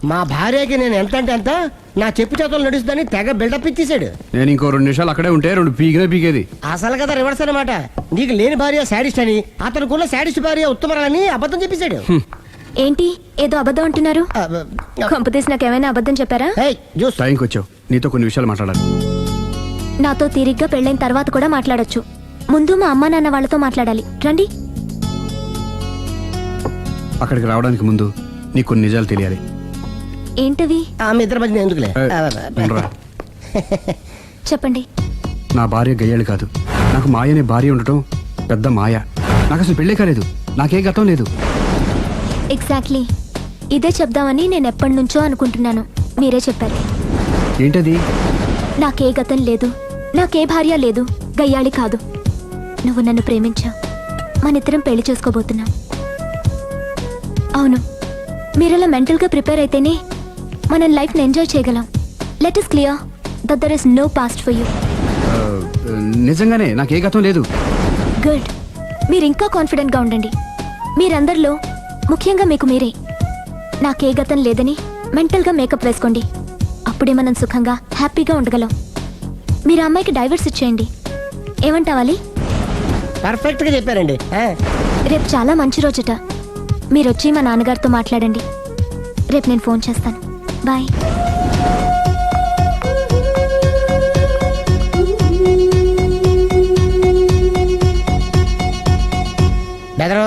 మా భార్యకి నేను ఎంత అంటే ఎంత నా చెప్పు చేతులు నడుస్తుందని తెగ బిల్డప్ ఇచ్చేసాడు. నేను ఇంకో 2 నిమిషాలు అక్కడే ఉంటే 2 పీకేది. అసలు కదా రివర్స్ అనమాట. నీకు లేని భార్య శాడిస్ట్ అని, అతనుకున్న శాడిస్ట్ భార్య ఉత్తమరాలని అబద్ధం చెప్పేశాడు. ఏంటి ఏదో అబద్ధం అంటున్నారు? కొంపతీసి నాకేమైనా అబద్ధం చెప్పారా? టైంకి వచ్చావు, నీతో కొన్ని విషయాలు మాట్లాడాలి. నాతో తీరిగ్గా పెళ్ళైన తర్వాత కూడా మాట్లాడొచ్చు. ముందు మా అమ్మా నాన్న వాళ్ళతో మాట్లాడాలి. రండి. అక్కడికి రావడానికి ముందు నీకు కొన్ని నిజాలు తెలియాలి. ఏంటవి? ఆమె ఇద్దరి మధ్య ఎందుకులే. ఉండరా. చెప్పండి. నా భార్య గయ్యాళి కాదు. నాకు మాయ అనే భార్య ఉండటం పెద్ద మాయ. నాకు అసలు పెళ్ళే కాలేదు, నాకే గతం లేదు. ఎగ్జాక్ట్లీ ఇదే చెప్దామని నేను ఎప్పటి నుంచో అనుకుంటున్నాను. మీరే చెప్పారు. ఏంటది? నాకే గతం లేదు, నాకే భార్య లేదు, గయ్యాళి కాదు. నువ్వు నన్ను ప్రేమించావు, మనిద్దరం పెళ్లి చేసుకోబోతున్నాం. అవును, మీరలా మెంటల్గా ప్రిపేర్ అయితేనే మనం లైఫ్ని ఎంజాయ్ చేయగలం. Let is clear that there is no past for you. నిజంగానే నాకే గతం లేదు. గుడ్. మీరు ఇంకా కాన్ఫిడెంట్గా ఉండండి. మీరందరిలో ముఖ్యంగా మీకు మీరే నాకే గతం లేదని మెంటల్గా మేకప్ వేసుకోండి. అప్పుడే మనం సుఖంగా హ్యాపీగా ఉండగలం. మీరు అమ్మాయికి డైవర్స్ ఇచ్చేయండి. ఏమంటావాలి? పర్ఫెక్ట్ గా చెప్పారండి. రేపు చాలా మంచి రోజుట. మీరు వచ్చి మా నాన్నగారితో మాట్లాడండి. రేపు నేను ఫోన్ చేస్తాను. బాయ్. బెదరు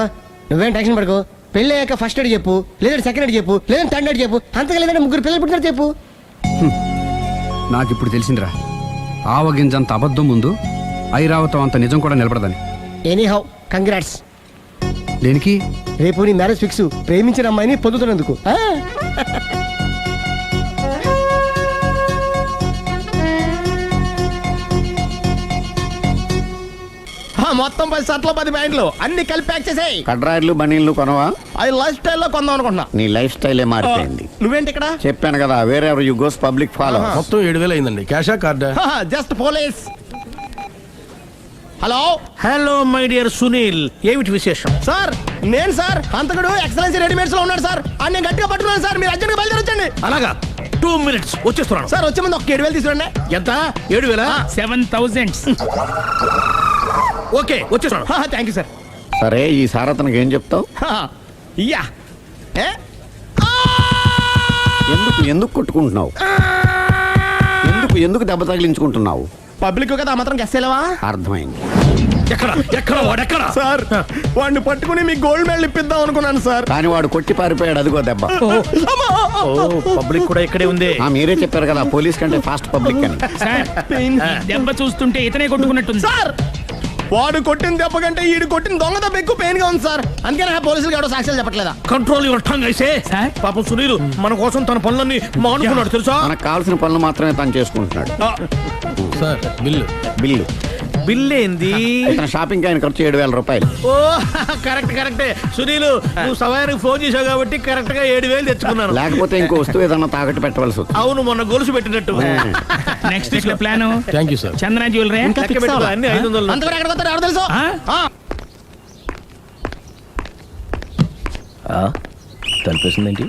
నువ్వేం టెన్షన్ పడుకో. పెళ్ళి అయ్యాక ఫస్ట్ ఎయిడ్ చెప్పు, లేదంటే సెకండ్ ఎయిడ్ చెప్పు, లేదంటే థర్డ్ ఎయిడ్ చెప్పు. అంతగా లేదంటే 3 పిల్లలు పుట్టినారు చెప్పు. నాకు ఇప్పుడు తెలిసిందిరా, ఆవగింజంత అబద్ధం ముందు ఐరావతం అంత నిజం కూడా నిలబడదని. Any how congrats. దేనికి? రేపు నీ మ్యారేజ్ ఫిక్స్, ప్రేమించిన అమ్మాయిని పొందుతున్నందుకు. మొత్తం 10 షర్ట్లు 10 ప్యాంట్లు అన్ని కలిపి ప్యాక్ చేసేయ్. కడ్రాయిలు బనీళ్లు కొనవా? అది లైఫ్ స్టైల్లో కొందాం అనుకుంటున్నా. నీ లైఫ్ స్టైలే మారిపోయింది. నువ్వేంటి ఇక్కడ? చెప్పాను కదా, వేరే ఎవరు యు గోస్ పబ్లిక్ ఫాలో. మొత్తం 7,000 అయిందండి. క్యాషా కార్డా? Just police. Hello hello my dear Sunil, ఏమిటి విశేషం? సార్ నేను సార్ అంతకుడు ఎక్సలెన్సీ రెడీమేడ్స్ లో ఉన్నాడు సార్. అని నేను గట్టిగా పట్టుకున్నాను సార్. మీరు అర్జెంట్గా బయలుదేరొచ్చండి. అలాగా, 2 minutes వచ్చేస్తున్నాను సార్. వచ్చే ముందు ఒక 7,000 తీసుకురండి. ఎంత? 7,000? 7,000. ఓకే, వచ్చేస్తున్నాను. Thank you sir. సరే, ఈ సారతనకి ఏం చెప్తావు? ఇయ్యా ఎందుకు కొట్టుకుంటున్నావు? ఎందుకు దెబ్బ తగిలించుకుంటున్నావు? పబ్లిక్ కదా మాత్రం గెస్సేలేవా? అర్థమైంది. ఎక్కడ వాడెక్కడ? సార్ వాడిని పట్టుకుని మీ గోల్డ్ మెడల్ ఇప్పిద్దాం అనుకున్నాను సార్. కానీ వాడు కొట్టి పారిపోయాడు. అదిగో దెబ్బ. పబ్లిక్ కూడా ఇక్కడే ఉంది. మీరే చెప్పారు కదా, పోలీస్ కంటే ఫాస్ట్ పబ్లిక్ అని. దెబ్బ చూస్తుంటే ఇతనే కొట్టుకున్నట్టుంది సార్. వాడు కొట్టిన దెబ్బ కంటే ఈడు కొట్టిన దొంగ దెబ్బ ఎక్కువ పెయిన్ గా ఉంది సార్. అందుకని పోలీసులు ఎవడో సాక్ష్యాలు చెప్పట్లేదా? కంట్రోల్ యువర్ టంగ్ ఐసే. పాపం సునీల్ మన కోసం తన పనులన్నీ మానుకున్నాడు తెలుసా? మనకు కావాల్సిన పనులు మాత్రమే తను చేసుకుంటున్నాడు. సార్ బిల్లు ఏంది? షాపింగ్ ఆయన ఖర్చు 7,000 రూపాయలు. ఓ కరెక్టే సునీల్, నువ్వు సమయానికి ఫోన్ చేసావు కాబట్టి కరెక్ట్ గా 7,000 తెచ్చుకున్నాను. లేకపోతే ఇంకో వస్తువు ఏదన్నా తాకట్టు పెట్టవలసి వస్తుంది. అవును, మొన్న గొలుసు పెట్టినట్టు. Next week plan. Thank you sir. Chandana jewellery అన్ని 500. అంతవరకు ఎక్కడ పోతారు ఎవరు తెలుసు? తలిపేసిందేంటి?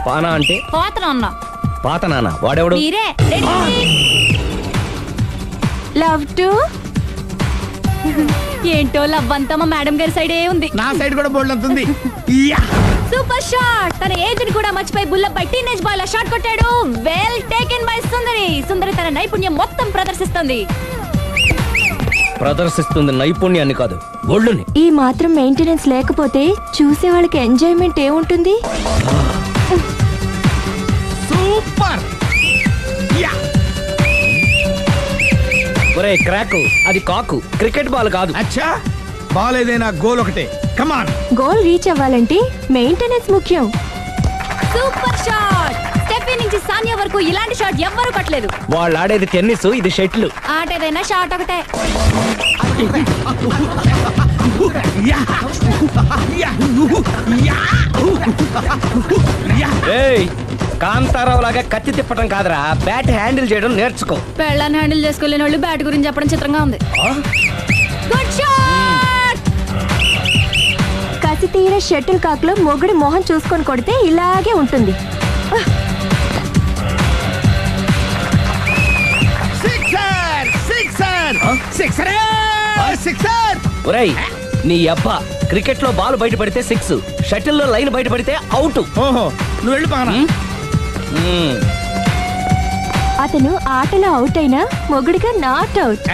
పానా అంటే పాత నాన్న. వాడెవడు? లవ్ టు ఏంటో లవ్ అంతా మా మేడం గారి సైడే ఉంది. నా సైడ్ కూడా బోల్డ్ అవుతుంది. Super shot. తన ఏజ్ ని కూడా మర్చిపోయి బుల్లపై టీనేజ్ బాయ్ లా షాట్ కొట్టాడు. వెల్ టేకెన్ బై సుందరి. సుందరి తన నైపుణ్యం మొత్తం ప్రదర్శిస్తుంది. ప్రదర్శిస్తుంది నైపుణ్యాన్ని కాదు ఒళ్ళుని. ఈ మాత్రం మెయింటెనెన్స్ లేకపోతే చూసే వాళ్ళకి ఎంజాయ్మెంట్ ఏముంటుంది? సూపర్. యా. ఒరే క్రాకు, అది కాకు, క్రికెట్ బాల్ కాదు. అచ్చా, బాల్ ఏదైనా గోల్ ఒకటే. కమాన్. గోల్ రీచ్ అవ్వాలంటే మెయింటెనెన్స్ ముఖ్యం. Super shot! స్టెఫీ నుంచి సానియా వరకు ఇలాంటి షాట్ ఎవ్వరూ కొట్టలేదు. వాళ్ళు ఆడేది టెన్నిస్, ఇది షటిల్. ఆట ఏదైనా షాట్ ఒకటే. యా. యా. యా. యా. ఏయ్, కాంతారావు లాగా కత్తి తిప్పటం కాదురా, బ్యాట్ హ్యాండిల్ చేయడం నేర్చుకో. పెళ్ళాన్ని హ్యాండిల్ చేసుకోలేని వాళ్ళు బ్యాట్ గురించి చెప్పడం చిత్రంగా ఉంది. Good shot! కసి తీర షటిల్ కాక్ లో మొగుడి మొహం చూసుకొని కొడితే ఇలాగే ఉంటుంది. సిక్సర్. సిక్సర్. సిక్సర్. సిక్సర్. ఒరేయ్, నీ అబ్బా, క్రికెట్ లో బాల్ బయట పడితే 6, షటిల్ లో లైన్ బయట పడితే అవుట్. ఓహో, నువ్వు వెళ్ళి పక్కన. అతను ఆటలో అవుట్ అయినా మొగుడిగా నాట్ అవుట్.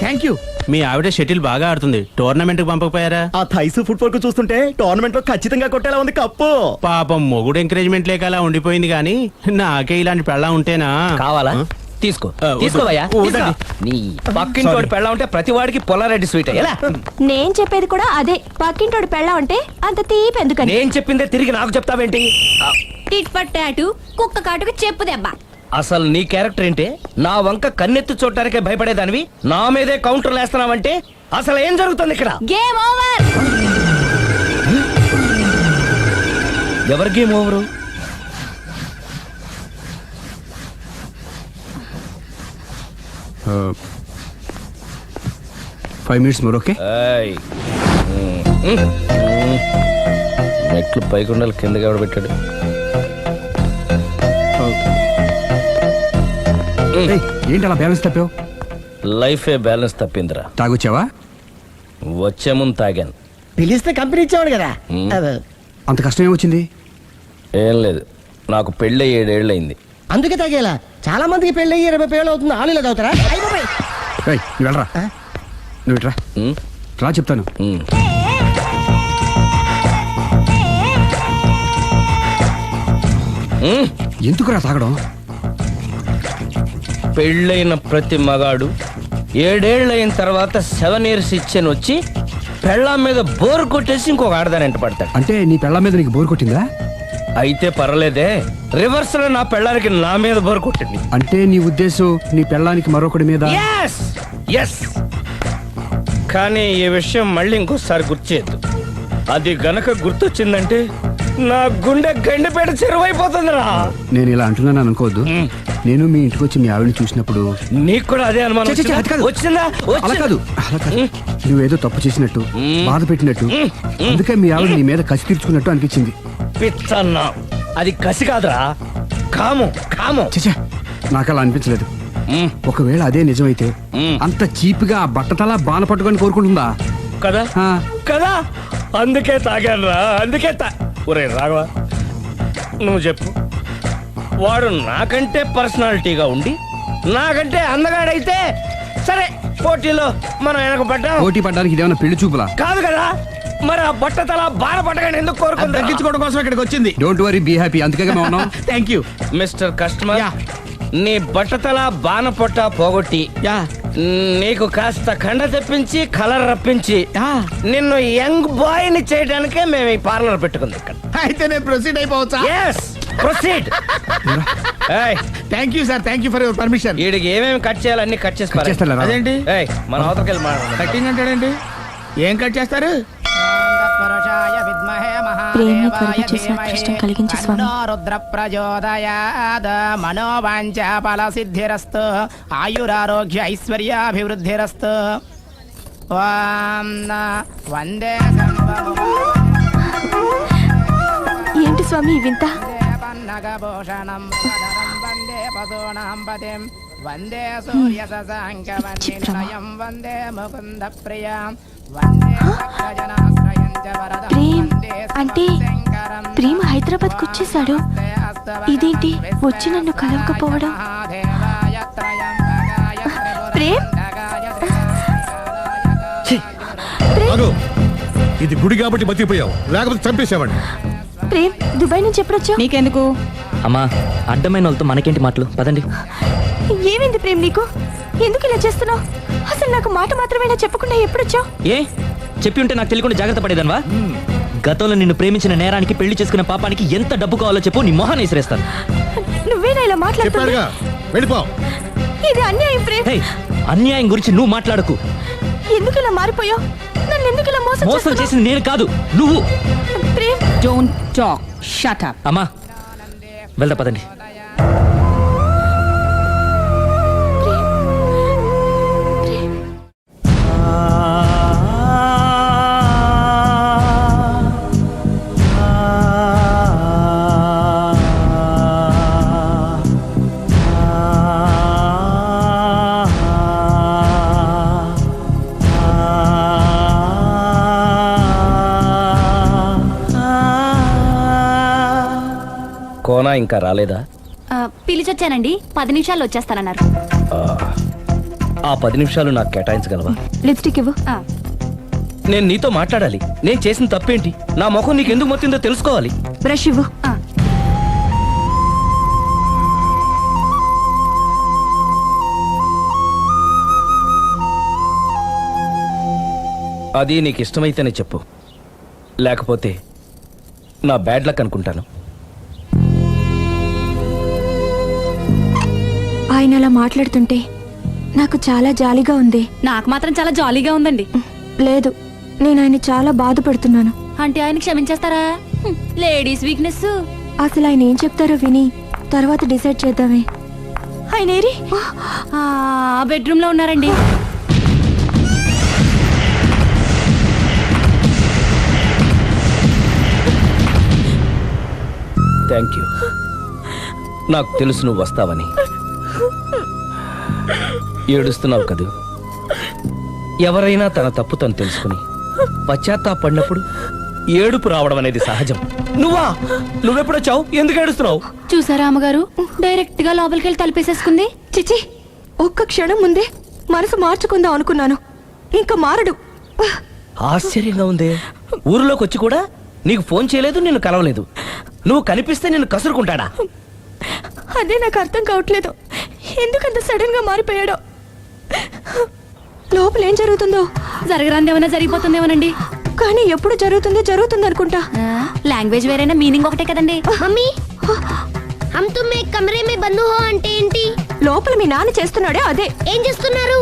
Thank you. మీ ఆవిడ షటిల్ బాగా ఆడుతుంది, టోర్నమెంట్ కి పంపకపోయారా? ఆ థైస్ ఫుట్బాల్ కు చూస్తుంటే టోర్నమెంట్ లో ఖచ్చితంగా కొట్టేలా ఉంది కప్పు. పాపం మొగుడు ఎంకరేజ్మెంట్ లేక అలా ఉండిపోయింది కానీ నాకే ఇలాంటి పెళ్ళ ఉంటేనా. కావాలా? తీసుకో, వద్దు. తీసుకోవయ్యా. వద్దండి. నీ పక్కింటి వాడు పెళ్ళ ఉంటే ప్రతి వాడికి పొలారెడ్డి స్వీట్. ఎలా? నేను చెప్పేది కూడా అదే. పక్కింటోడు పెళ్ళా ఉంటే అంత తీపి ఎందుకని? నేను చెప్పిందే తిరిగి నాకు చెప్తావేంటి? టిట్ పట్ టాటు, కుక్క కాటుకు చెప్పు దెబ్బ. అసలు నీ క్యారెక్టర్ ఏంటి? నా వంక కన్నెత్తి చూడటానికే భయపడేదానివి నా మీదే కౌంటర్లు వేస్తున్నావంటే అసలు ఏం జరుగుతుంది ఇక్కడ? Game over. ఎవరి game over? 5 minutes more, okay? ఏయ్. మెట్లు పైకుండాలి, కిందకి ఎవడ పెట్టాడు? ఏయ్, ఏంటి అలా బ్యాలెన్స్ తప్పావు? లైఫే బ్యాలెన్స్ తప్పిందిరా. తాగొచ్చావా? వచ్చే ముందు తాగాను. పిలిస్తే కంపెనీ ఇచ్చేవాడు కదా. అదే. అంత కష్టం ఏమొచ్చింది? ఏం లేదు, నాకు పెళ్ళి 7 ఏళ్ళు అయింది. అందుకే తాగేలా. చాలా మందికి పెళ్ళి 20 ఏళ్ళు అవుతుంది, ఆలు ఇలా తాగుతారా? ఏయ్, నువ్వు వెళ్ళరా. నువ్వు ఇట్రా, ఉమ్, రా చెప్తాను. ఉమ్. ఉమ్. ఎందుకురా తాగడం? పెళ్ళైన ప్రతి మగాడు 7 ఏళ్ళు అయిన తర్వాత 7 years ఇచ్చాను వచ్చి పెళ్ళాం మీద బోరు కొట్టేసి ఇంకొక ఆడదానంట పడతాడు. అంటే నీ పెళ్ళ మీద నీకు బోర్ కొట్టిందా? అయితే పర్లేదే, రివర్స్ లో నా పెళ్ళానికి నా మీద బోరు కొట్టింది. అంటే నీ ఉద్దేశం నీ పెళ్ళానికి మరొకటి మీద? Yes! Yes! కానీ ఈ విషయం మళ్ళీ ఇంకోసారి గుర్చేయద్దు. అది గనక గుర్తొచ్చిందంటే నా గుండె గండిపేట చెరువైపోతుందిరా. నేను ఇలా అంటున్నాను అనుకోవద్దు. నేను మీ ఇంటికి వచ్చి మీ ఆవిడని చూసినప్పుడు నీకు కూడా అదే అనుమానం ఛీ, ఛీ, అది కాదు. వచ్చిందా? అలా కాదు, అలా కాదు. నువ్వేదో తప్పు చేసినట్టు, బాధ పెట్టినట్టు, అందుకే మీ ఆవిడ నీ మీద కసి తీర్చుకున్నట్టు అనిపించింది. పిచ్చన్నా, అది కసి కాదురా, కాము కాము. చచ్చా, నాకు అలా అనిపించలేదు. ఒకవేళ అదే నిజమైతే అంత చీప్ గా బట్టతలా బాణ పట్టుకొని కోరుకుంటుందా? కదా ఆ. కదా, అందుకే తాగాను రా, అందుకే ఒరే రాఘవ, నువ్వు చెప్పు, వాడు నాకంటే పర్సనాలిటీగా ఉండి నాకంటే అందగాడైతే సరే, పోటీలో మనం వెనక పడ్డాం. పోటీ పడ్డానికి ఇదేమన్నా పెళ్లి చూపులా? కాదు కదా, మరి ఆ బట్టతల బాణ పట్టగానే ఎందుకు కోరుకుందా? తగ్గించుకోవడం కోసం ఇక్కడికి వచ్చింది. Don't worry, be happy. అందుకే మేము ఉన్నాం. Thank you. Mister customer, yeah. నీ బట్టతల బాణ పొట్ట పోగొట్టి యా. నీకు కాస్త కండ తెప్పించి కలర్ రప్పించి యా. నిన్ను యంగ్ బాయ్ ని చేయడానికే మేము ఈ పార్లర్ పెట్టుకుంది ఇక్కడ. అయితే నేను ప్రొసీడ్ అయిపోవచ్చా? Yes, proceed. ఏయ్, thank you sir, thank you for your permission. వీడికి ఏమేమి కట్ చేయాలి అన్ని కట్ చేసి పారేయ్. చేస్తారా? అదేంటి ఏయ్, మన అవతలకి వెళ్ళి మాట్లాడదాం. కటింగ్ అంటాడేంటి? ఏం కట్ చేస్తారు? ప్రేమ త్వరగా చేసి అదృష్టం కలిగించు స్వామి. రుద్ర ప్రచోదయాద్ మనోవాంఛ ఫల సిద్ధిరస్తు ఆయురారోగ్య ఐశ్వర్యాభివృద్ధిరస్తు. ఓం వందే ఏంటి స్వామి ఈ వింత? పన్నగభూషణం వందే పశూనాం పతిం వందే సూర్య శశాంకవన్నినయం వందే ముకుంద ప్రియం వందే భక్తజనాశ్రయం చ వరదం ప్రేమ్ వందే అంటే శంకరం. ప్రేమ హైదరాబాద్కి వచ్చేసాడు. ఇదేంటి వచ్చి నన్ను కలవకపోవడం? ప్రేమ్ అగో ఇది గుడి కాబట్టి బతికిపోయావు, లేకపోతే చంపేసావాడిని. ప్రేమ్ దుబాయ్ నుంచి ఎప్పుడొచ్చావు? నీకెందుకు? అమ్మా అడ్డమైన వాళ్ళతో మనకేంటి మాటలు, పదండి. ఏమైంది ప్రేమ్ నీకు? ఎందుకు ఇలా చేస్తున్నావు? అసలు నాకు మాట మాత్రమేనా చెప్పకుండా ఎప్పుడొచ్చావు? ఏ చెప్పి ఉంటే నాకు తెలియకుండా జాగ్రత్త పడేదన్వా? గతంలో నిన్ను ప్రేమించిన నేరానికి, పెళ్లి చేసుకునే పాపానికి ఎంత డబ్బు కావాలో చెప్పు, నీ మొహాన్ని విసిరేస్తాను. నువ్వేనా ఇలా మాట్లాడుతున్నావు? చెప్పాడుగా, వెళ్ళిపో. ఇది అన్యాయం ప్రేమ్. హే, అన్యాయం గురించి నువ్వు మాట్లాడకు. ఎందుకు ఇలా మారిపోయావు? నన్ను ఎందుకు ఇలా మోసం మోసం చేస్తున్నావు? చేసింది నేను కాదు, నువ్వు. Prem don't talk, shut up. అమ్మా వెళ్దా పదండి. కోనా ఇంకా రాలేదా? పిలిచొచ్చానండి, 10 నిమిషాల్లో వచ్చేస్తానన్నారు. ఆ 10 నిమిషాలు నాకు కేటాయించగలవా? లిప్స్టిక్ ఇవ్వు. నేను నీతో మాట్లాడాలి. నేను చేసిన తప్పేంటి, నా ముఖం నీకు ఎందుకు మొత్తిందో తెలుసుకోవాలి. బ్రష్ ఇవ్వు. అది నీకు ఇష్టమైతేనే చెప్పు, లేకపోతే నా బ్యాడ్ లక్ అనుకుంటాను. ఆయన అలా మాట్లాడుతుంటే నాకు చాలా జాలీగా ఉంది. నాకు మాత్రం చాలా జాలీగా ఉందండి. లేదు, నేను ఆయన చాలా బాధపడుతున్నాను. అంటే ఆయన క్షమించేస్తారా? Ladies weakness. అసలు ఆయన ఏం చెప్తారో విని తర్వాత డిసైడ్ చేద్దామే. ఆయన ఏరి? బెడ్రూమ్ లో ఉన్నారండి. Thank you. నాకు తెలుసు నువ్వు వస్తావని. ఏడుస్తున్నావు కదూ? ఎవరైనా తన తప్పు తను తెలుసుకుని పశ్చాత్తాపడినప్పుడు ఏడుపు రావడం అనేది సహజం. నువ్వెప్పుడొచ్చావు? ఎందుకు ఏడుస్తున్నావు? చూసారా అమ్మగారు, డైరెక్ట్ గా లోపలికి వెళ్ళి తలుపేసేసుకుంది. చిచి, ఒక్క క్షణం ముందే మనసు మార్చుకుందాం అనుకున్నాను, ఇంకా మారడు. ఆశ్చర్యంగా ఉందే. ఊరిలోకి వచ్చి కూడా నీకు ఫోన్ చేయలేదు, నిన్ను కలవలేదు. నువ్వు కనిపిస్తే నిన్ను కసురుకుంటాడా? అదే నాకు అర్థం కావట్లేదు, ఎందుకంత సడన్ గా మారిపోయాడో. లోపల ఏం జరుగుతుందో? జరగరాందేమన్నా జరిగిపోతుందేమోనండి. కానీ ఎప్పుడు జరుగుతుంది అనుకుంటా. లాంగ్వేజ్ వేరైనా మీనింగ్ ఒకటే కదండి. మమ్మీ, హమ్ తుమ్ ఏక్ కమరే మే బంద్ హో అంటే ఏంటి? లోపల మీ నాన్న చేస్తున్నాడే అదే. ఏం చేస్తున్నారు?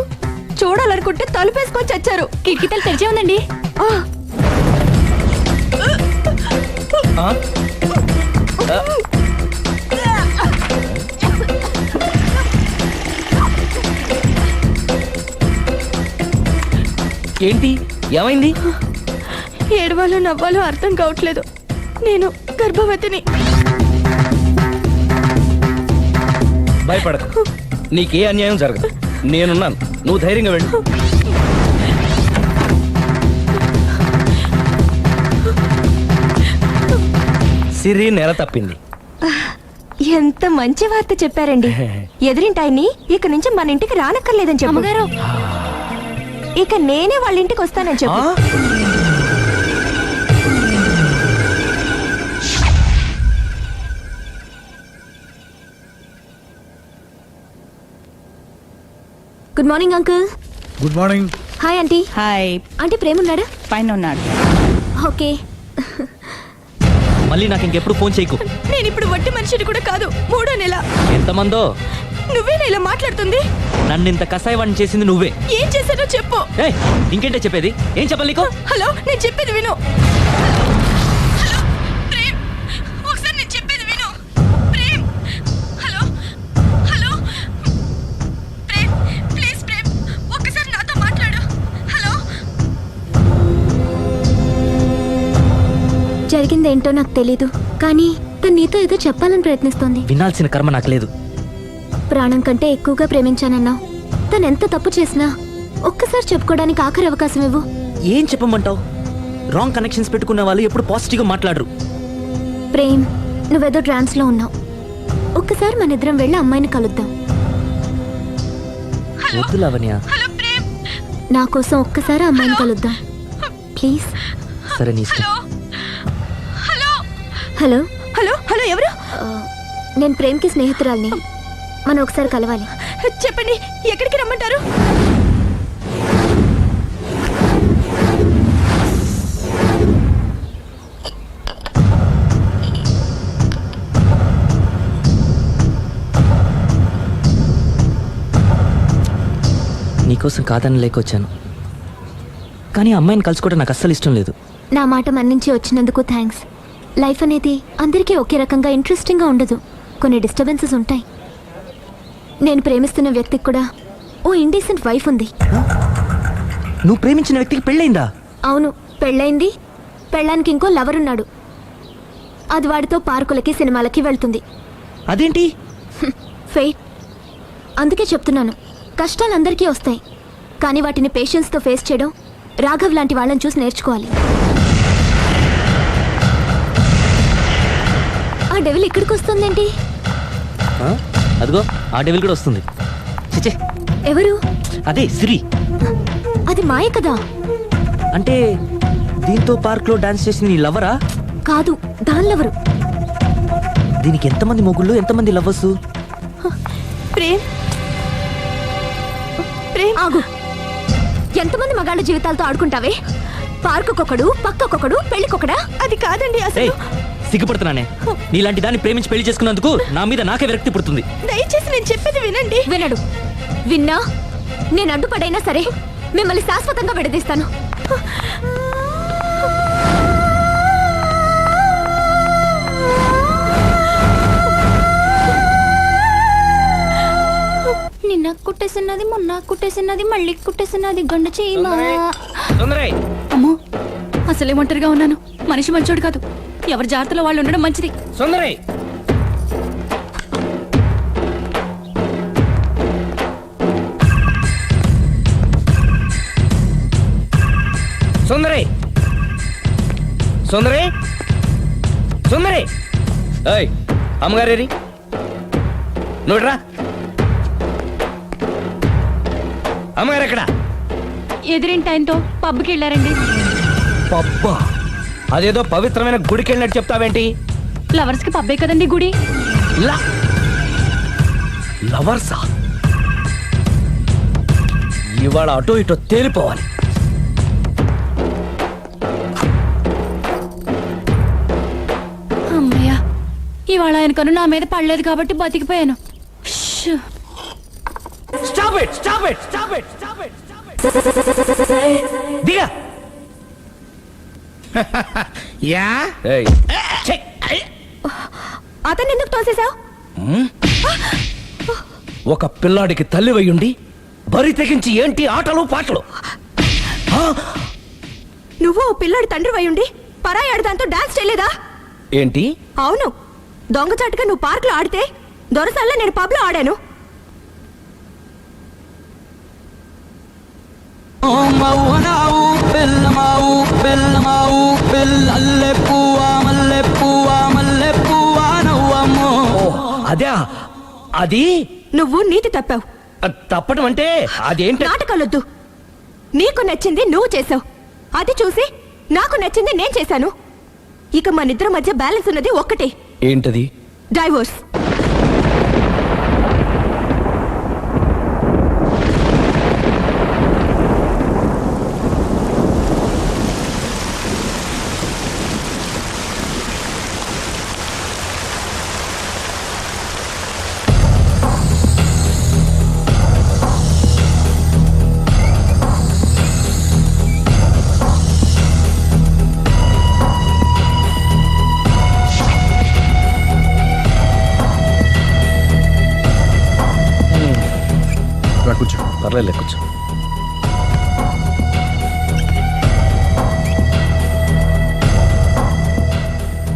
చూడాలనుకుంటే తలుపేసుకొని చచ్చారు. కిటికీ తలుపు తెరిచే ఉందండి. ఏంటి, ఏమైంది? ఏడవాలో నవ్వాలో అర్థం కావట్లేదు. నేను గర్భవతిని. భయపడకు, నీకే అన్యాయం జరగదు. నేనున్నాను, నువ్వు ధైర్యంగా వెళ్ళు. సిరి నెల తప్పింది. ఎంత మంచి వార్త చెప్పారండి. ఎదురింటాయన్ని ఇక నుంచి మన ఇంటికి రానక్కర్లేదని చెప్పు. అమ్మగారు, ఇక నేనే వాళ్ళ ఇంటికి వస్తానని చెప్పు. Good morning uncle. Good morning. Hi aunty. Hi. Aunty Prem ఉన్నాడా? పైన ఉన్నాడు. ఓకే. మళ్ళీ నాకు ఇంకెప్పుడు ఫోన్ చేయకు. నేను ఇప్పుడు వట్టి మనిషిని కూడా కాదు, 3వ నెల. ఎంతమందో? నువ్వేనా ఇలా మాట్లాడుతుంది? నన్ను ఇంత కసాయవాణి చేసింది నువ్వే. ఏం చేశానో చెప్పు. ఏయ్, ఇంకేంటే చెప్పేది? ఏం చెప్పాలి నీకు? హలో, నేను చెప్పేది విను. హలో ప్రేమ్, ఒకసారి నేను చెప్పేది విను. Prem, hello hello Prem, please Prem, ఒక్కసారి నాతో మాట్లాడు. హలో. జరిగిందేంటో నాకు తెలీదు, కానీ తను నీతో ఏదో చెప్పాలని ప్రయత్నిస్తోంది. వినాల్సిన కర్మ నాకు లేదు. ప్రాణం కంటే ఎక్కువగా ప్రేమించానన్నావు. తను ఎంత తప్పు చేసినా ఒక్కసారి చెప్పుకోవడానికి ఆఖరి అవకాశం ఇవ్వు. ఏం చెప్పమంటావు? రాంగ్ కనెక్షన్స్ పెట్టుకున్న వాళ్ళు ఎప్పుడు పాజిటివ్గా మాట్లాడరు. ప్రేమ్, నువ్వేదో ట్రాన్స్ లో ఉన్నావు. ఒక్కసారి మన ఇద్దరం వెళ్ళి అమ్మాయిని కలుద్దాం. వద్దు లావణ్య. నా కోసం ఒక్కసారి అమ్మాయిని కలుద్దాం. ప్లీజ్. సరే నీ ఇష్టం. హలో హలో హలో ఎవరు? నేను ప్రేమ్కి స్నేహితురాల్ని. మనం ఒకసారి కలవాలి. చెప్పండి, ఎక్కడికి రమ్మంటారు? నీకోసం కాదని లేకొచ్చాను, కానీ అమ్మాయిని కలుసుకోవడం నాకు అస్సలు ఇష్టం లేదు. నా మాట మన్నించి వచ్చినందుకు థ్యాంక్స్. లైఫ్ అనేది అందరికీ ఒకే రకంగా ఇంట్రెస్టింగ్గా ఉండదు. కొన్ని డిస్టర్బెన్సెస్ ఉంటాయి. నేను ప్రేమిస్తున్న వ్యక్తికి కూడా ఓ ఇండీసెంట్ వైఫ్ ఉంది. నువ్వు ప్రేమించిన వ్యక్తికి పెళ్ళైందా? అవును, పెళ్ళైంది. పెళ్ళానికి ఇంకో లవర్ ఉన్నాడు. అది వాడితో పార్కులకి సినిమాలకి వెళ్తుంది. అదేంటి? ఫెయిట్. అందుకే చెప్తున్నాను, కష్టాలు అందరికీ వస్తాయి, కానీ వాటిని పేషెన్స్తో ఫేస్ చేయడం రాఘవ్ లాంటి వాళ్ళని చూసి నేర్చుకోవాలి. ఆ డెవిల్ ఇక్కడికి వస్తుందేంటి? అదిగో ఆ డెవిల్ కూడా వస్తుంది. చిచే, ఎవరు? అదే సిరి. అది మాయ కదా. అంటే దీంతో పార్క్ లో డాన్స్ చేసిన నీ లవరా? కాదు, దానిలెవరు? దీనికి ఎంతమంది మొగుళ్ళు, ఎంతమంది లవ్వర్స్? ప్రేమ్, ప్రేమ్ ఆగు. ఎంతమంది మగాళ్ళ జీవితాలతో ఆడుకుంటావే? పార్కుకొకడు, పక్కకొకడు, పెళ్లికొకడా? అది కాదండి అసలు. సిగ్గుపడుతున్నానే. నీలాంటి దాన్ని ప్రేమించి పెళ్లి చేసుకున్నందుకు నా మీద నాకే విరక్తి పుడుతుంది. దయచేసి నేను చెప్పేది వినండి. వినడు. విన్నా నేను అడ్డుపడైనా సరే మిమ్మల్ని శాశ్వతంగా విడదీస్తాను. నిన్న కుట్టేసినది, మొన్న కుట్టేసినది, మళ్ళీ కుట్టేసినది గండ చీమా. అమ్మో, అసలే ఒంటరిగా ఉన్నాను. మనిషి మంచోడు కాదు. ఎవరి జాగ్రత్తలో వాళ్ళు ఉండడం మంచిది. సుందరై, సుందరై, సుందరై, సుందరై. ఏయ్, అమ్మగారేరి నువ్వురా. అమ్మగారు ఎక్కడ? ఎదిరింటి ఆయనతో పబ్కి వెళ్ళారండి. పబ్బా? అదేదో పవిత్రమైన గుడికి వెళ్ళినట్టు చెప్తావేంటి? లవర్స్ కి పబ్బే కదండి గుడి. లవర్సా? ఇవాళ అటో ఇటో తేలిపోవాలి. అమ్మయ్యా, ఇవాళ ఆయన కను నా మీద పడలేదు కాబట్టి బతికిపోయాను. Shoe. Stop it! Stop it! Stop it! Stop it! Stop it! దిగా. యా ఏయ్, ఛే! అతన్ని ఎందుకు తోసేశావు? ఒక పిల్లాడికి తల్లి వయ్యుండి బరి తెగించి ఏంటి ఆటలు పాటలు? నువ్వు ఓ పిల్లాడి తండ్రి వయ్యుండి పరాయి ఆడదాంతో డాన్స్ చేయలేదా? ఏంటి? అవును, దొంగచాటుగా నువ్వు పార్క్ లో ఆడితే దొరసల్లా నేను పబ్ లో ఆడాను. అదే అది. నువ్వు నీతి తప్పావు. తప్పడం అంటే అదేంటి? నాటకాలొద్దు. నీకు నచ్చింది నువ్వు చేసావు, అది చూసి నాకు నచ్చింది నేను చేశాను. ఇక మన ఇద్దరి మధ్య బ్యాలెన్స్ ఉన్నది ఒక్కటే. ఏంటది? డైవోర్స్. కూర్చో. పర్లేదు, కూర్చో.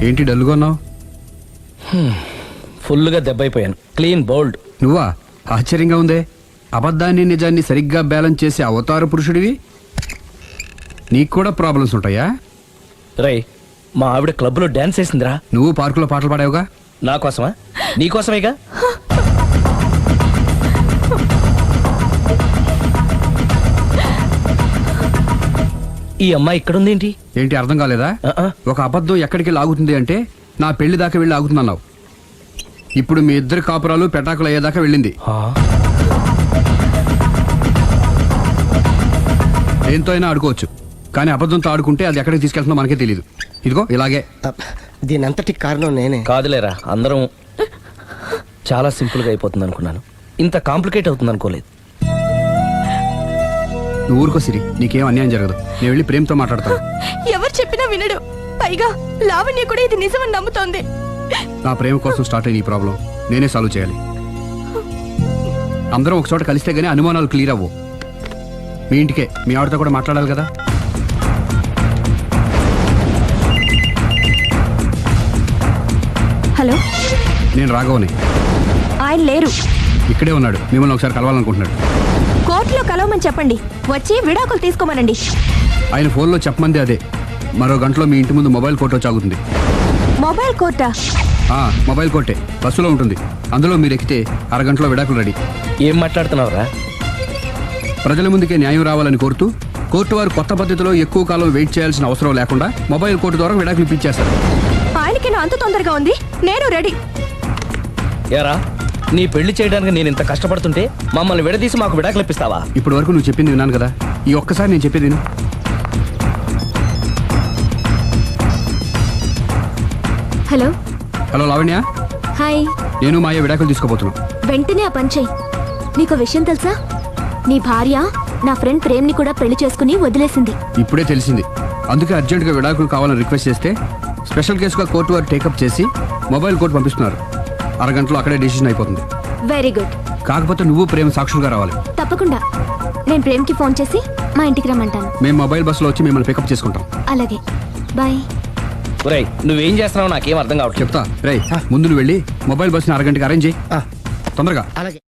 ఏంటి డల్గా ఉన్నావు? ఫుల్గా దెబ్బైపోయాను. Clean bowled. నువ్వా? ఆశ్చర్యంగా ఉందే. అబద్ధాన్ని నిజాన్ని సరిగ్గా బ్యాలెన్స్ చేసే అవతార పురుషుడివి. నీకు కూడా ప్రాబ్లమ్స్ ఉంటాయా? రై, మా ఆవిడ క్లబ్లో డాన్స్ వేసిందిరా. నువ్వు పార్కులో పాటలు పాడావుగా. నా కోసమా? నీకోసమేగా. ఈ అమ్మాయి ఇక్కడ ఉందేంటి? ఏంటి అర్థం కాలేదా? ఒక అబద్ధం ఎక్కడికి లాగుతుంది అంటే నా పెళ్లి దాకా వెళ్ళి ఆగుతుందన్నావు. ఇప్పుడు మీ ఇద్దరు కాపురాలు పెటాకులు అయ్యేదాకా వెళ్ళింది. దేంతో అయినా ఆడుకోవచ్చు, కానీ అబద్ధంతో ఆడుకుంటే అది ఎక్కడికి తీసుకెళ్తుందో మనకే తెలియదు. ఇదిగో ఇలాగే. దీని అంతటి కారణం నేనే. కాదులేరా, అందరం చాలా సింపుల్గా అయిపోతుంది అనుకున్నాను. ఇంత కాంప్లికేట్ అవుతుంది అనుకోలేదు. నువ్వు ఊరుకో సిరి, నీకేం అన్యాయం జరగదు. నేను వెళ్ళి ప్రేమతో మాట్లాడతాను. ఎవరు చెప్పినా వినడు. పైగా లావణ్య కూడా ఇది నిజమని నమ్ముతోంది. నా ప్రేమ కోసం స్టార్ట్ అయిన ఈ ప్రాబ్లం నేనే సాల్వ్ చేయాలి. అందరం ఒక చోట కలిస్తే గానీ అనుమానాలు క్లియర్ అవ్వు. మీ ఇంటికే, మీ ఆవిడతో కూడా మాట్లాడాలి కదా. హలో, నేను రాఘవని. ఆయన లేరు. ఇక్కడే ఉన్నాడు, మిమ్మల్ని ఒకసారి కలవాలనుకుంటున్నాడు. కోర్టులో కలవమని చెప్పండి, వచ్చి విడాకులు తీసుకోమనండి. ఆయన ఫోన్లో చెప్పమంది అదే. మరో గంటలో మీ ఇంటి ముందు మొబైల్ కోర్టు వచ్చి ఆగుతుంది. మొబైల్ కోర్టా? మొబైల్ కోర్టే, బస్సులో ఉంటుంది. అందులో మీరు ఎక్కితే అరగంటలో విడాకులు రెడీ. ఏం మాట్లాడుతున్నావురా? ప్రజల ముందుకే న్యాయం రావాలని కోరుతూ కోర్టు వారు కొత్త పద్ధతిలో ఎక్కువ కాలం వెయిట్ చేయాల్సిన అవసరం లేకుండా మొబైల్ కోర్టు ద్వారా విడాకులు ఇప్పించేస్తారు. ఆయనకి నా అంత తొందరగా ఉంది, నేను రెడీ. యారా, నీ పెళ్లి చేయడానికి నేను ఇంత కష్టపడుతుంటే మమ్మల్ని విడదీసి మాకు విడాకులు ఇప్పిస్తావా? ఇప్పటి వరకు నువ్వు చెప్పింది విన్నాను కదా, ఈ ఒక్కసారి నేను చెప్పేది విను. హలో. Hello Lavanya, hi. నేను మాయ విడాకులు తీసుకోబోతున్నాను. వెంటనే ఆ పని చెయ్యి. నీకు విషయం తెలుసా? నీ భార్య నా ఫ్రెండ్ ప్రేమ్ని కూడా పెళ్లి చేసుకుని వదిలేసింది. ఇప్పుడే తెలిసింది. అందుకే అర్జెంటుగా విడాకులు కావాలని రిక్వెస్ట్ చేస్తే స్పెషల్ కేసుగా కోర్టు వారు టేకప్ చేసి మొబైల్ కోర్టు పంపిస్తున్నారు. అరగంటలో అక్కడే డెసిషన్ అయిపోతుంది. Very good. కాకపోతే నువ్వు ప్రేమ సాక్షులుగా రావాలి. తప్పకుండా. నేను ప్రేమ్కి ఫోన్ చేసి మా ఇంటికి రమ్మంటాను. మేము మొబైల్ బస్సులో వచ్చి మిమ్మల్ని పికప్ చేసుకుంటాం. అలాగే, బాయ్. ఒరేయ్, నువ్వేం చేస్తున్నావు నాకేం అర్థం కావట్లేదు. చెప్తా. రేయ్, ముందు నువ్వు వెళ్ళి మొబైల్ బస్సుని అరగంటకి అరేంజ్ చేయి. తొందరగా. అలాగే.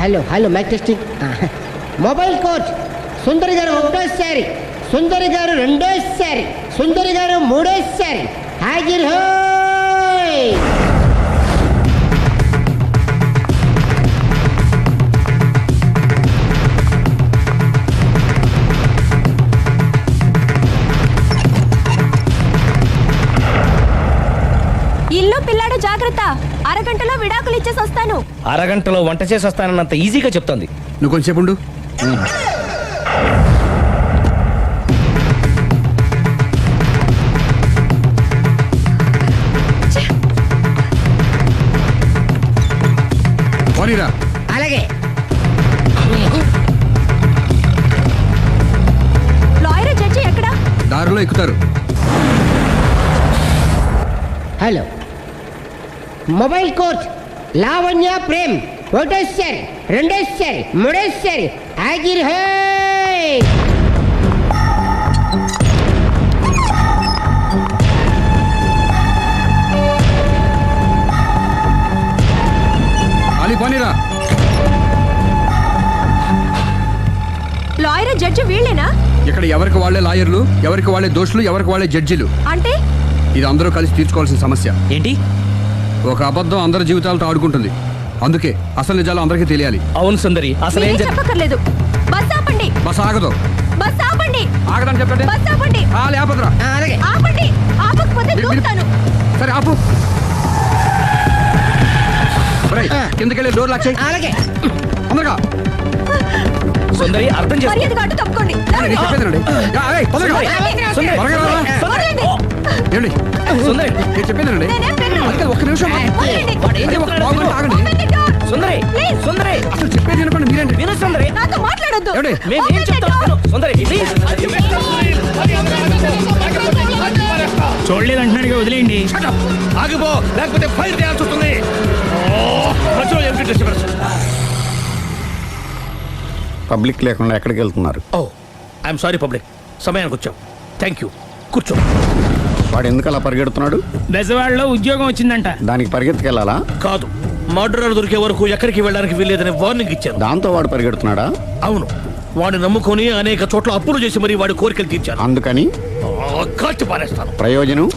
Hello hello mike testing. Mobile coach Sundari garu ఒకటోసారి, సుందరి గారు రెండోసారి, సుందరి గారు మూడోసారి. హాజర్ హోయ్. ఇల్లు పిల్లాడు జాగ్రత్త, అరగంటలో విడాకులు ఇచ్చేసి వస్తాను. అరగంటలో వంట చేసి వస్తానన్నంత ఈజీగా చెప్తోంది. నువ్వు కొంచెంసేపు ఉండు. పోనీరా. అలాగే. లాయర్ జడ్జి ఎక్కడా? దారిలో ఎక్కుతారు. Hello mobile coach Lavanya Prem ఒకటోసారి, రెండోసారి, మూడోసారి. హాజర్ హోయ్. అలీ పోనీరా. లాయర్ జడ్జి వీళ్ళేనా? ఇక్కడ ఎవరికి వాళ్ళే లాయర్లు, ఎవరికి వాళ్ళే దోషులు, ఎవరికి వాళ్ళే జడ్జిలు. అంటే ఇది అందరూ కలిసి తీర్చుకోవాల్సిన సమస్య. ఏంటి? ఒక అబద్ధం అందరి జీవితాలతో ఆడుకుంటుంది. అందుకే అసలు నిజాలు అందరికీ తెలియాలి. అవును సుందరి, అసలు ఏం మీరేం చెప్పక్కర్లేదు. బస్ ఆపండి. బస్ ఆగదు. బస్ ఆపండి. ఆగదని చెప్పండి. బస్ ఆపండి. లేపదురా. అలాగే. ఆపండి. ఆపకపోతే దూకుతాను. సరే ఆపు. కిందకెళ్ళి డోర్ లాక్ చేయి. అలాగే. తొందరగా. సుందరి, అర్థం చేసుకో. మర్యాదగా అడ్డు తప్పుకోండి. నేను చెప్పేదేనండి. తొందరగా. వదలండి. త్వరగా రారా. వదలండి. ఏమండి? సుందరి, నేను చెప్పేదేనండి. నేనేం పెన్ను. అందుకే ఒక్క నిమిషం. వదలండి. అదే ఒక బాబు ఆగండి. Open the door. Sundari, Please. సుందరి, అసలు చెప్పేది వినపండి మీరేంటి. విను సుందరి. నాతో మాట్లాడొద్దు. ఏమండి? మేము ఏం Open the చెప్తాం door. విను. సుందరి, ప్లీజ్. చూడలేదంటున్నాడుగా, వదిలేయండి. ఆగిపో, లేకపోతే ఫైర్ చేయాల్సి వస్తుంది. మధ్యలో ఏమిటి డిస్టర్బెన్స్? పబ్లిక్ లేకుండా ఎక్కడికి వెళ్తున్నారు? ఓ ఐఎమ్ సారీ పబ్లిక్, సమయానికి వచ్చాం. Thank you. కూర్చో. వాడు ఎందుకు అలా పరిగెడుతున్నాడు? బెజవాడలో ఉద్యోగం వచ్చిందంట. దానికి పరిగెత్తుకెళ్ళాలా? కాదు, మర్డరర్ దొరికే వరకు ఎక్కడికి వెళ్ళడానికి వీల్లేదని వార్నింగ్ ఇచ్చాను. దాంతో వాడు పరిగెడుతున్నాడా? అవును, వాడిని నమ్ముకొని అనేక చోట్ల అప్పులు చేసి మరి వాడి కోరికలు తీర్చాను. అందుకని కాల్చి పారేస్తాను. ప్రయోజనం?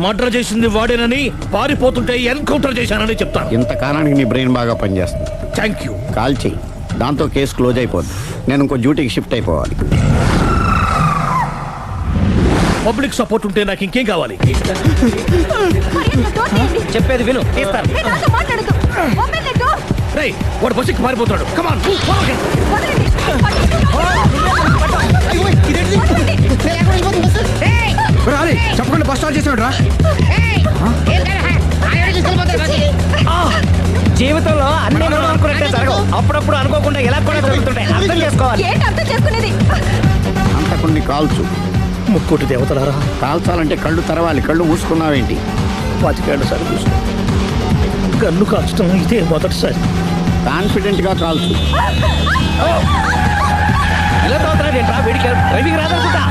మర్డర్ చేసింది వాడేనని పారిపోతుంటే ఎన్కౌంటర్ చేశానని చెప్తాను. ఇంతకాలానికి నీ బ్రెయిన్ బాగా పనిచేస్తుంది. Thank you. కాల్ చెయ్యి, దాంతో కేసు క్లోజ్ అయిపోద్ది. నేను ఇంకో డ్యూటీకి షిఫ్ట్ అయిపోవాలి. పబ్లిక్ సపోర్ట్ ఉంటే నాకు ఇంకేం కావాలి? చెప్పేది విను, తీస్తాను. రేయ్, వాడు బస్సుకి పారిపోతున్నాడు. కమాన్. చెప్పకుండా బస్ స్టార్ట్ చేసాడు రా. జీవితంలో అన్ని మనం అనుకున్నట్టే జరగవు. అప్పుడప్పుడు అనుకోకుండా ఎలా కూడా జరుగుతుంటాయి. అర్థం చేసుకోవాలి. ఏంటి అర్థం చేసుకునేది? అంతకుని కాల్చు. ముక్కోటి దేవతలారా, కాల్చాలంటే కళ్ళు తెరవాలి. కళ్ళు మూసుకున్నావేంటి? 25 ఏళ్ల సారి చూసిన గన్ను కాల్చడం ఇదే మొదటిసారి. కాన్ఫిడెంట్ గా కాల్చు. ఇలా తోతున్నాడు ఏంట్రా? వీడికి డ్రైవింగ్ రాదనుకుంటా.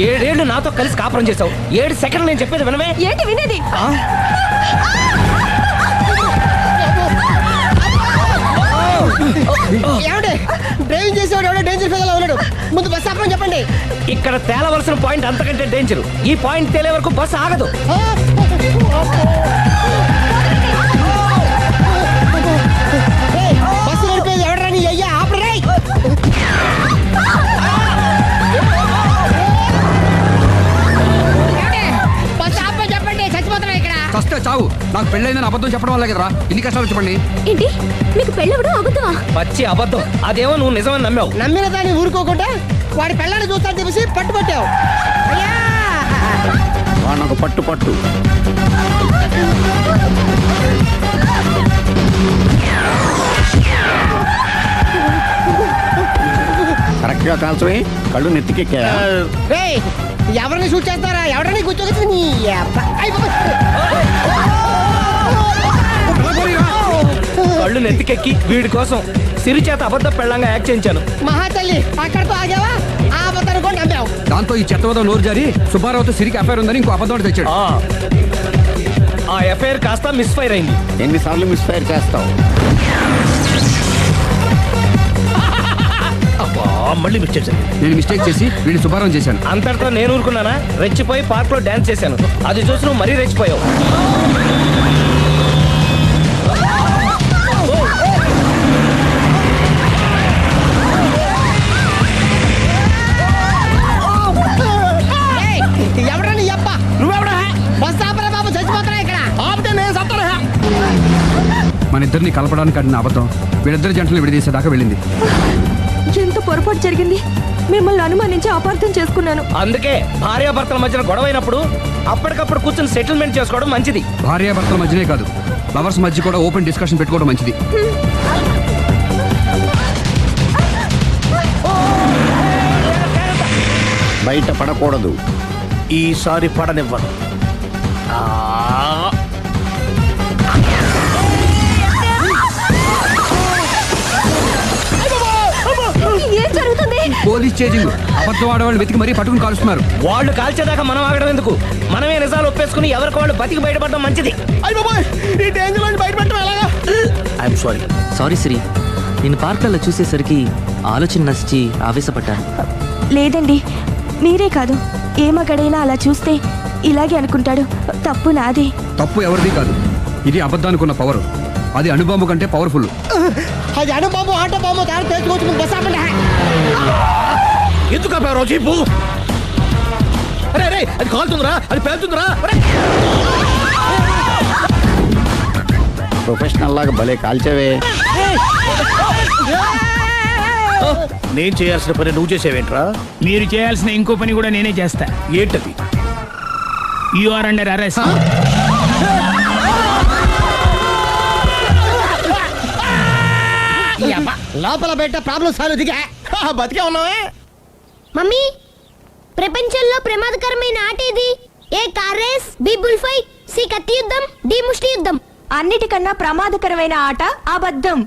ఏడేళ్లు నాతో కలిసి కాపురం చేసావు. 7 సెకండ్లు నేను చెప్పేది వినమే. ఏంటి వినేది? ఏమండి, డ్రైవింగ్ చేసేవాడు ఎవడో డేంజర్ ఫీల్ ఉన్నాడు. ముందు బస్ ఆపమని చెప్పండి. ఇక్కడ తేలవలసిన పాయింట్ అంతకంటే డేంజర్. ఈ పాయింట్ తేలే వరకు బస్సు ఆగదు. బస్సు నడిపేది ఎవడరా నీ అయ్యా? ఆపరే. బస్ ఆపమని చెప్పండి, చచ్చిపోతున్నా ఇక్కడ. చస్తే చావు. నాకు పెళ్ళైందని అబద్ధం చెప్పడం వల్ల కదరా ఇన్ని కష్టాలు చెప్పండి. ఏంటి మీకు పెళ్ళవడం అబద్ధమా? పచ్చి అబద్ధం. అదేమో నువ్వు నిజమని నమ్మావు. నమ్మిన దాన్ని ఊరుకోకుండా వాడి పెళ్ళాన్ని చూస్తాను చెప్పేసి పట్టుబట్టావు. అయ్యా, వాడినొక పట్టు పట్టు. కరెక్ట్ గా కాల్చవే. కళ్ళు నెత్తికెక్కా. రేయ్, ఎవరిని షూట్ చేస్తారా? ఎవరిని కూర్చోవచ్చు నీ అబ్బా. అయ్ బాబోయ్. కళ్ళు నెత్తికెక్కి వీడి కోసం సిరి చేత అబద్ధ పెళ్ళంగా యాక్ట్ చేయించాను. మహాతల్లి, అక్కడితో ఆగావా? ఆ అబద్ధాన్ని కూడా నమ్మావు. దాంతో ఈ చెత్తవదో నోరు జారి సుబ్బారావుతో సిరికి అఫైర్ ఉందని ఇంకో అబద్ధం తెచ్చాడు. ఆ ఎఫ్ఐఆర్ కాస్త మిస్ఫైర్ అయింది. ఎన్నిసార్లు మిస్ఫైర్ చేస్తావు? మళ్ళీ మిస్టేక్. నేను మిస్టేక్ చేసి వీడిని సుబ్బారావు చేశాను. అంతటితో నేను ఊరుకున్నానా? రెచ్చిపోయి పార్క్ లో డాన్స్ చేశాను. అది చూసి నువ్వు మరీ రెచ్చిపోయావు. ఎవరా నీ అబ్బా? నువ్వెవడా? బస్ ఆపరా బాబు, చచ్చిపోతున్నా ఇక్కడ. ఆపితే నేను సత్తారా? మన ఇద్దరిని కలపడానికి ఆడిన అబద్ధం వీళ్ళిద్దరి జంటలు విడదీసేదాకా వెళ్ళింది. ఎంత పొరపాటు జరిగింది. మిమ్మల్ని అనుమానించి అపార్థం చేసుకున్నాను. అందుకే భార్యాభర్తల మధ్యన గొడవైనప్పుడు అప్పటికప్పుడు కూర్చొని సెటిల్మెంట్ చేసుకోవడం మంచిది. భార్యాభర్తల మధ్యనే కాదు, లవర్స్ మధ్య కూడా ఓపెన్ డిస్కషన్ పెట్టుకోవడం మంచిది. బయట పడకూడదు. ఈసారి పడనివ్వను. ఏం జరుగుతుంది? Police chasing. అబద్ధం ఆడవాళ్ళు వెతికి మరీ పట్టుకుని కాలుస్తున్నారు. వాళ్ళు కాల్చేదాకా మనం ఆగడం ఎందుకు? మనమే నిజాలు ఒప్పేసుకుని ఎవరికి వాళ్ళు బతికి బయటపడడం మంచిది. ఈ డేంజర్ నుంచి బయటపడటం ఎలాగా? I'm sorry. సారీ సిరి, నేను పార్కులలో చూసేసరికి ఆలోచన నచ్చి ఆవేశపడ్డాను. లేదండి, మీరే కాదు, ఏ మగాడైనా అలా చూస్తే ఇలాగే అనుకుంటాడు. తప్పు నాదే. తప్పు ఎవరిది కాదు. ఇది అబద్ధానికి ఉన్న పవర్. అది అణుబాంబు కంటే పవర్ఫుల్. అది అణుబాంబు, ఆటో బాంబు తయారు తెచ్చుకోవచ్చు. బస్ ఆపండి. ఎందుకు ఆపావు జీపు? అరే, అది కాలుతుందిరా, అది పేలుతుందిరా. ప్రొఫెషనల్ లాగా భలే కాల్చవే. నేను చేయాల్సిన పని నువ్వు చేసేవేంట్రా? మీరు చేయాల్సిన ఇంకో పని కూడా నేనే చేస్తా. ఏంటది? You are under arrest. లోపల బయట ప్రాబ్లం సాల్వ్. దిగా బతికే ఉన్నావే. మమ్మీ, ప్రపంచంలో ప్రమాదకరమైన ఆట ఏది? A car race, B bull fight, C కత్తి యుద్ధం, డి ముష్టి యుద్ధం. అన్నిటికన్నా ప్రమాదకరమైన ఆట అబద్ధం.